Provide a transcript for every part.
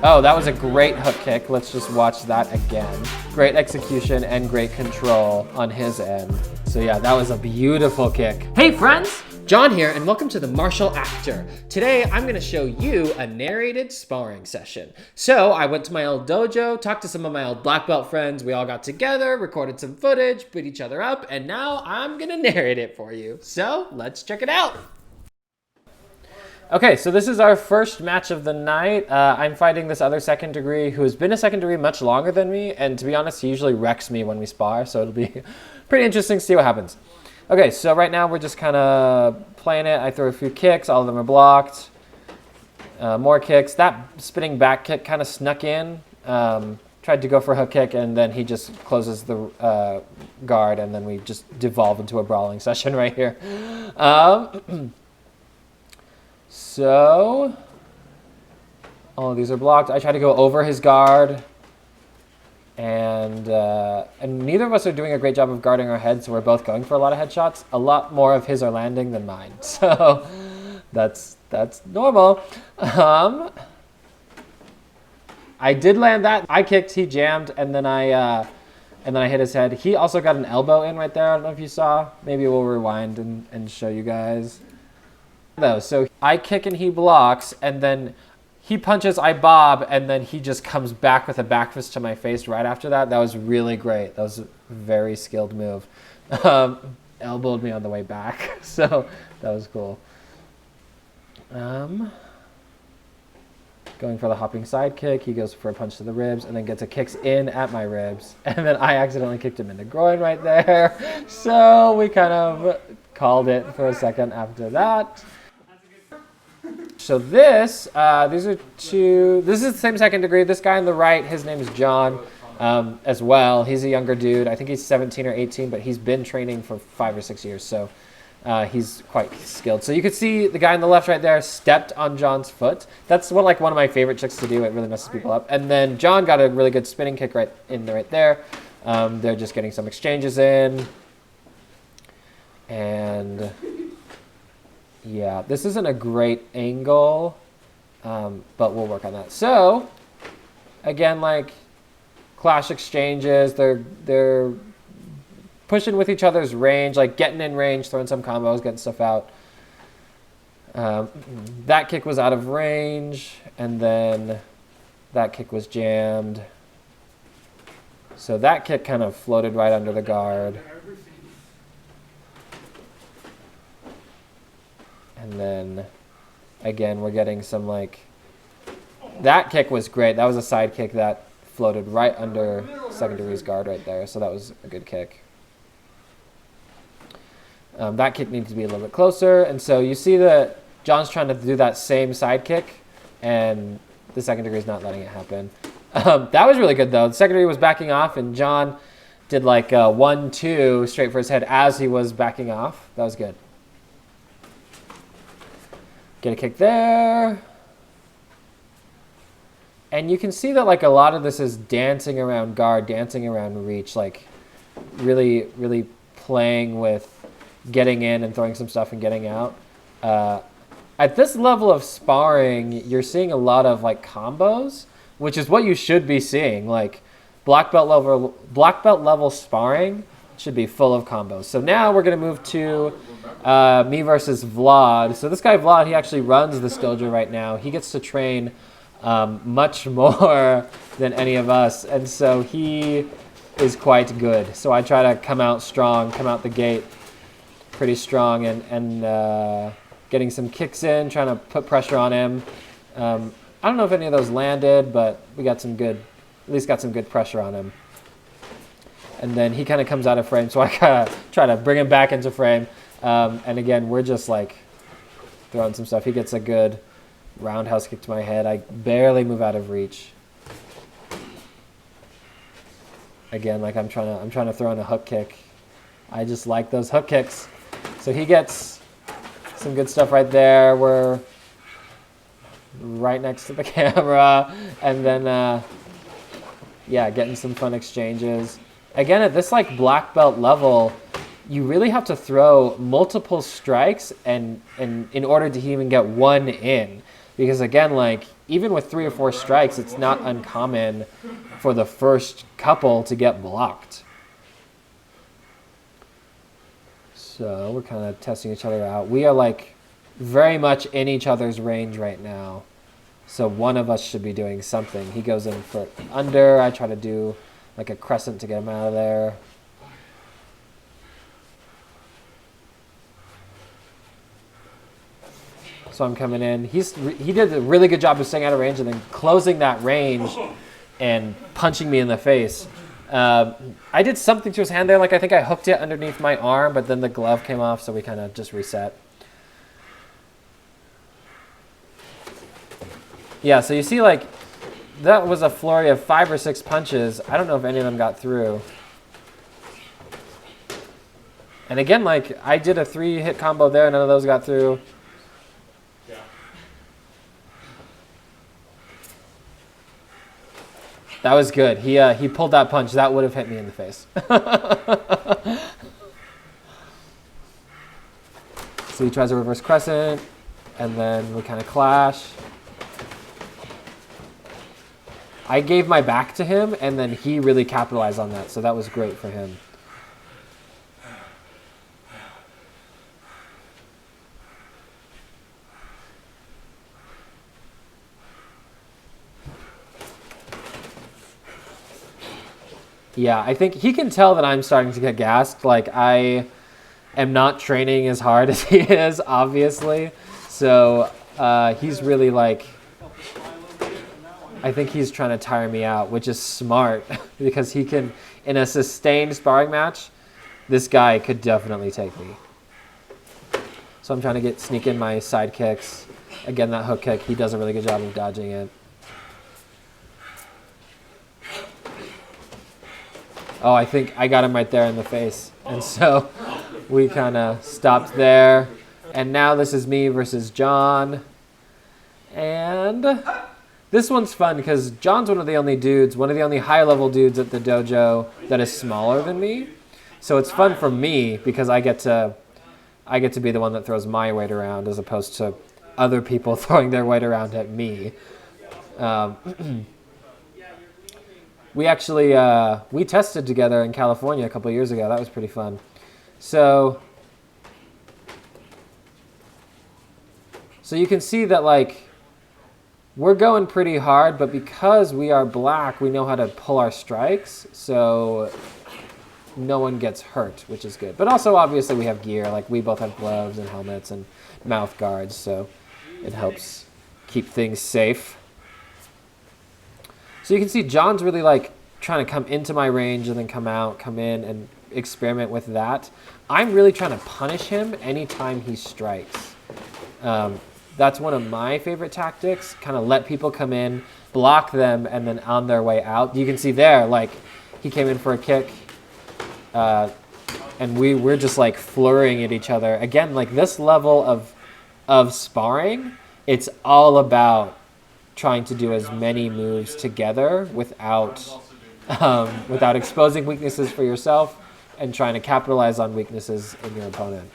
Oh, that was a great hook kick. Let's just watch that again. Great execution and great control on his end. So yeah, that was a beautiful kick. Hey friends, John here, and welcome to The Martial Actor. Today, I'm gonna show you a narrated sparring session. So I went to my old dojo, talked to some of my old black belt friends. We all got together, recorded some footage, beat each other up, and now I'm gonna narrate it for you. So let's check it out. Okay, so this is our first match of the night. I'm fighting this other second degree who has been a second degree much longer than me, and to be honest, he usually wrecks me when we spar, so it'll be pretty interesting to see what happens. Okay, so right now we're just kind of playing it. I throw a few kicks, all of them are blocked. More kicks. That spinning back kick kind of snuck in. Tried to go for a hook kick, and then he just closes the guard, and then we just devolve into a brawling session right here. So, all of these are blocked. I try to go over his guard, and neither of us are doing a great job of guarding our heads, so we're both going for a lot of headshots. A lot more of his are landing than mine, so that's normal. I did land that. I kicked, he jammed, and then I hit his head. He also got an elbow in right there. I don't know if you saw. Maybe we'll rewind and show you guys. So I kick and he blocks, and then he punches, I bob, and then he just comes back with a back fist to my face right after that. That was really great. That was a very skilled move. Elbowed me on the way back, so that was cool. Going for the hopping side kick, he goes for a punch to the ribs, and then gets a kicks in at my ribs, and then I accidentally kicked him in the groin right there. So we kind of called it for a second after that. So this is the same second degree. This guy on the right, his name is John as well. He's a younger dude. I think he's 17 or 18, but he's been training for 5 or 6 years, so he's quite skilled. So you could see the guy on the left right there stepped on John's foot. That's one of my favorite tricks to do. It really messes people up. And then John got a really good spinning kick right there. They're just getting some exchanges in. And yeah, this isn't a great angle, but we'll work on that. So, again, like clash exchanges, they're pushing with each other's range, like getting in range, throwing some combos, getting stuff out. That kick was out of range, and then that kick was jammed. So that kick kind of floated right under the guard. And then, again, we're getting some that kick was great. That was a side kick that floated right under second degree's guard right there. So that was a good kick. That kick needs to be a little bit closer. And so you see that John's trying to do that same side kick, and the second degree is not letting it happen. That was really good, though. The second degree was backing off, and John did like 1-2 straight for his head as he was backing off. That was good. Get a kick there. And you can see that a lot of this is dancing around guard, dancing around reach, really, really playing with getting in and throwing some stuff and getting out. At this level of sparring, you're seeing a lot of combos, which is what you should be seeing. Black belt level sparring should be full of combos. So now we're going to move to me versus Vlad. So this guy Vlad, he actually runs this dojo right now. He gets to train much more than any of us, and so he is quite good. So I try to come out strong, come out the gate pretty strong, and getting some kicks in, trying to put pressure on him. I don't know if any of those landed, but we got some good, at least got some good pressure on him. And then he kind of comes out of frame, so I kind of try to bring him back into frame. And again, we're just throwing some stuff. He gets a good roundhouse kick to my head. I barely move out of reach. Again, I'm trying to throw in a hook kick. I just like those hook kicks. So he gets some good stuff right there. We're right next to the camera, and then getting some fun exchanges. Again, at this black belt level, you really have to throw multiple strikes and in order to even get one in, because again, even with 3 or 4 strikes, it's not uncommon for the first couple to get blocked. So we're kind of testing each other out. We are like very much in each other's range right now. So one of us should be doing something. He goes in for under. I try to do like a crescent to get him out of there. So I'm coming in. He did a really good job of staying out of range and then closing that range and punching me in the face. I did something to his hand there. Like I think I hooked it underneath my arm, but then the glove came off, so we kind of just reset. Yeah, so you see like that was a flurry of 5 or 6 punches. I don't know if any of them got through. And again, like I did a 3-hit combo there. None of those got through. That was good. He pulled that punch. That would have hit me in the face. So he tries a reverse crescent, and then we kind of clash. I gave my back to him, and then he really capitalized on that, so that was great for him. Yeah, I think he can tell that I'm starting to get gassed. Like, I am not training as hard as he is, obviously. So he's really like, I think he's trying to tire me out, which is smart because he can, in a sustained sparring match, this guy could definitely take me. So I'm trying to sneak in my side kicks. Again, that hook kick, he does a really good job of dodging it. Oh, I think I got him right there in the face. And so we kind of stopped there. And now this is me versus John. And this one's fun because John's one of the only high-level dudes at the dojo that is smaller than me. So it's fun for me because I get to be the one that throws my weight around as opposed to other people throwing their weight around at me. We actually, we tested together in California a couple of years ago. That was pretty fun. So you can see that, like, we're going pretty hard, but because we are black, we know how to pull our strikes, so no one gets hurt, which is good. But also, obviously, we have gear. Like, we both have gloves and helmets and mouth guards, so it helps keep things safe. So you can see John's really like trying to come into my range and then come out, come in and experiment with that. I'm really trying to punish him anytime he strikes. That's one of my favorite tactics, kind of let people come in, block them, and then on their way out. You can see there, like, he came in for a kick, and we're just like flurrying at each other. Again, like this level of sparring, it's all about trying to do as many moves together without exposing weaknesses for yourself and trying to capitalize on weaknesses in your opponent.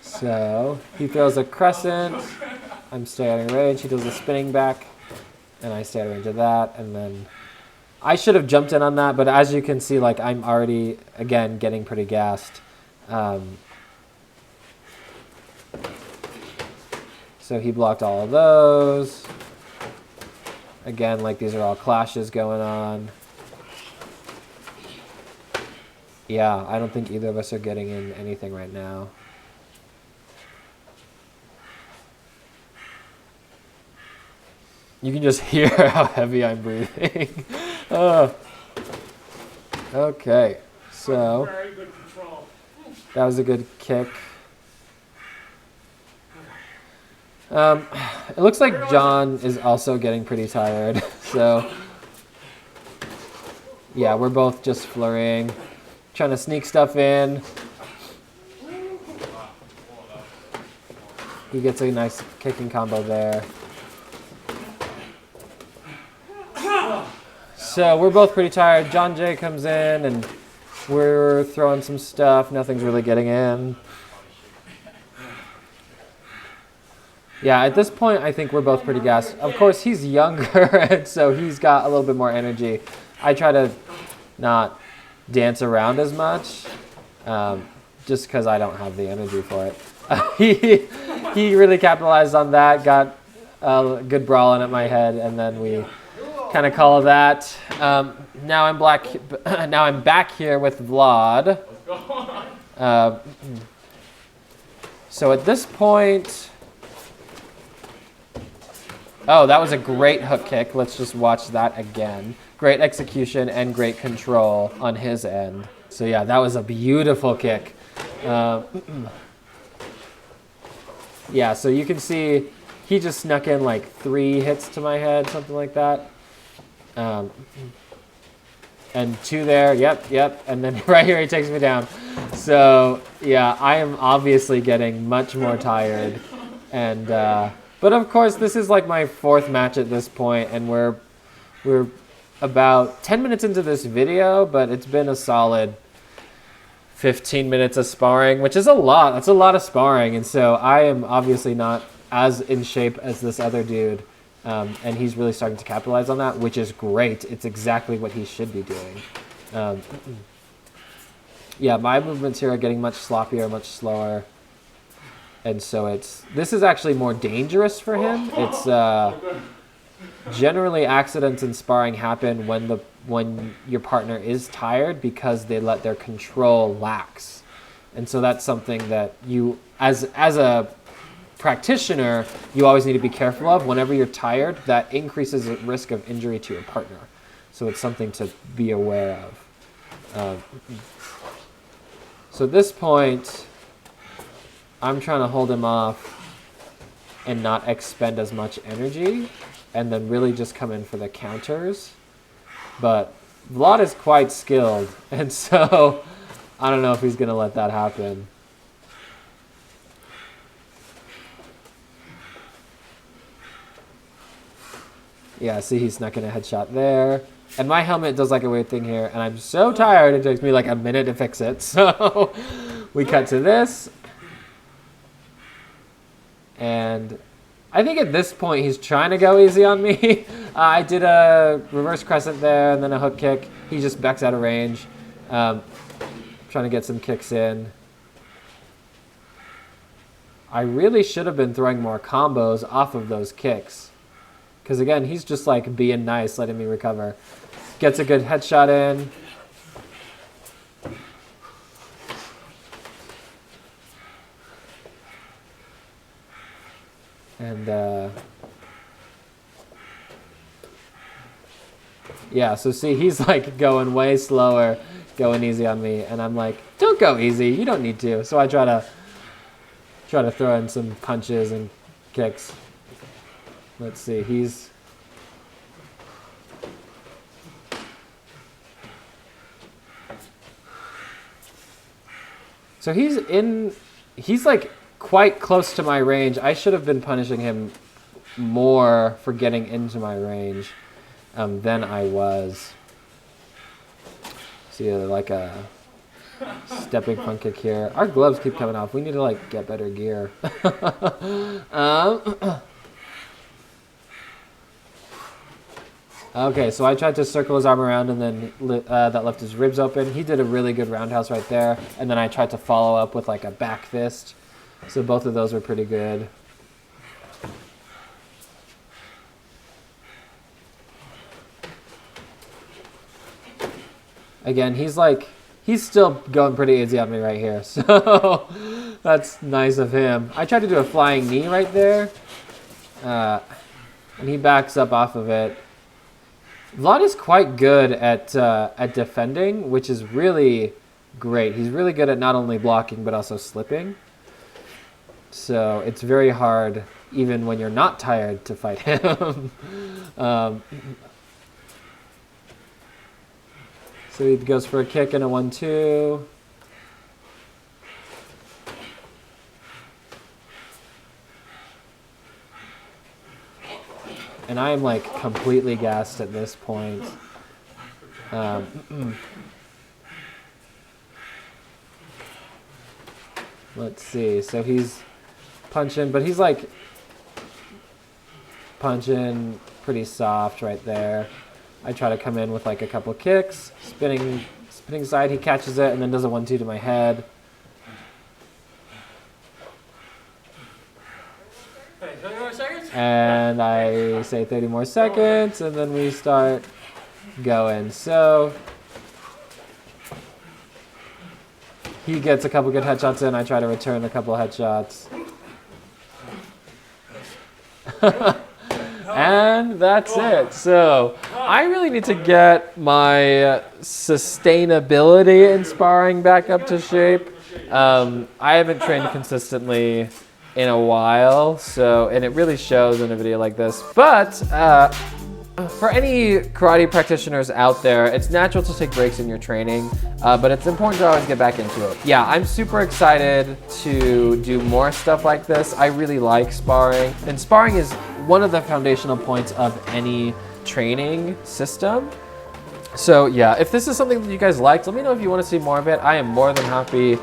So he throws a crescent, I'm staying out of range, he does a spinning back, and I stay out of range of that, and then I should have jumped in on that, but as you can see, like, I'm already, again, getting pretty gassed. So he blocked all of those. Again, like, these are all clashes going on. Yeah, I don't think either of us are getting in anything right now. You can just hear how heavy I'm breathing. Okay, so that was a good kick. It looks like John is also getting pretty tired. So yeah, we're both just flurrying, trying to sneak stuff in. He gets a nice kicking combo there. so we're both pretty tired. John Jay comes in and we're throwing some stuff. Nothing's really getting in. Yeah, at this point, I think we're both pretty gassed. Of course, he's younger, and so he's got a little bit more energy. I try to not dance around as much, just because I don't have the energy for it. He really capitalized on that, got a good brawl in at my head, and then we kind of call that. Now I'm back here with Vlad. So at this point, oh, that was a great hook kick. Let's just watch that again. Great execution and great control on his end. So yeah, that was a beautiful kick. Yeah, so you can see he just snuck in like 3 hits to my head, something like that. And 2 there, yep. And then right here he takes me down. So yeah, I am obviously getting much more tired. And but of course, this is like my 4th match at this point, and we're about 10 minutes into this video, but it's been a solid 15 minutes of sparring, which is a lot. That's a lot of sparring, and so I am obviously not as in shape as this other dude, and he's really starting to capitalize on that, which is great. It's exactly what he should be doing. Yeah, my movements here are getting much sloppier, much slower. And so this is actually more dangerous for him. It's generally accidents in sparring happen when your partner is tired because they let their control lax. And so that's something that you, as a practitioner, you always need to be careful of. Whenever you're tired, that increases the risk of injury to your partner. So it's something to be aware of. So at this point, I'm trying to hold him off and not expend as much energy, and then really just come in for the counters. But Vlad is quite skilled, and so I don't know if he's going to let that happen. Yeah, see, he snuck in a headshot there. And my helmet does like a weird thing here, and I'm so tired it takes me like a minute to fix it. So we cut to this. And I think at this point he's trying to go easy on me. I did a reverse crescent there and then a hook kick. He just backs out of range. Trying to get some kicks in. I really should have been throwing more combos off of those kicks. Because again, he's just like being nice, letting me recover. Gets a good headshot in. And yeah, so see, he's like going way slower, going easy on me, and I'm like, don't go easy, you don't need to. So I try to throw in some punches and kicks. Let's see, he's like quite close to my range. I should have been punishing him more for getting into my range than I was. See, like a stepping front kick here. Our gloves keep coming off. We need to like get better gear. Okay, so I tried to circle his arm around and then that left his ribs open. He did a really good roundhouse right there. And then I tried to follow up with like a back fist. So both of those were pretty good. Again, he's still going pretty easy on me right here. So that's nice of him. I tried to do a flying knee right there. And he backs up off of it. Vlad is quite good at defending, which is really great. He's really good at not only blocking, but also slipping. So it's very hard, even when you're not tired, to fight him. So he goes for a kick and a 1-2. And I am like completely gassed at this point. Let's see. So he's punching, but he's like punching pretty soft right there. I try to come in with like a couple kicks, spinning side. He catches it and then does a 1-2 to my head. And I say 30 more seconds, and then we start going. So he gets a couple good headshots in. I try to return a couple headshots. And that's it. So I really need to get my sustainability in sparring back up to shape. I haven't trained consistently in a while, and it really shows in a video like this. But for any karate practitioners out there, it's natural to take breaks in your training, but it's important to always get back into it. Yeah, I'm super excited to do more stuff like this. I really like sparring, and sparring is one of the foundational points of any training system. So yeah, if this is something that you guys liked, let me know if you want to see more of it. I am more than happy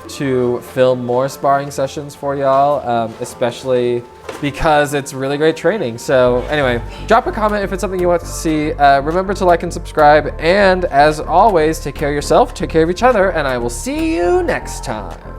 to film more sparring sessions for y'all, especially because it's really great training. So anyway, drop a comment if it's something you want to see. Remember to like and subscribe, and as always, take care of yourself, take care of each other, and I will see you next time.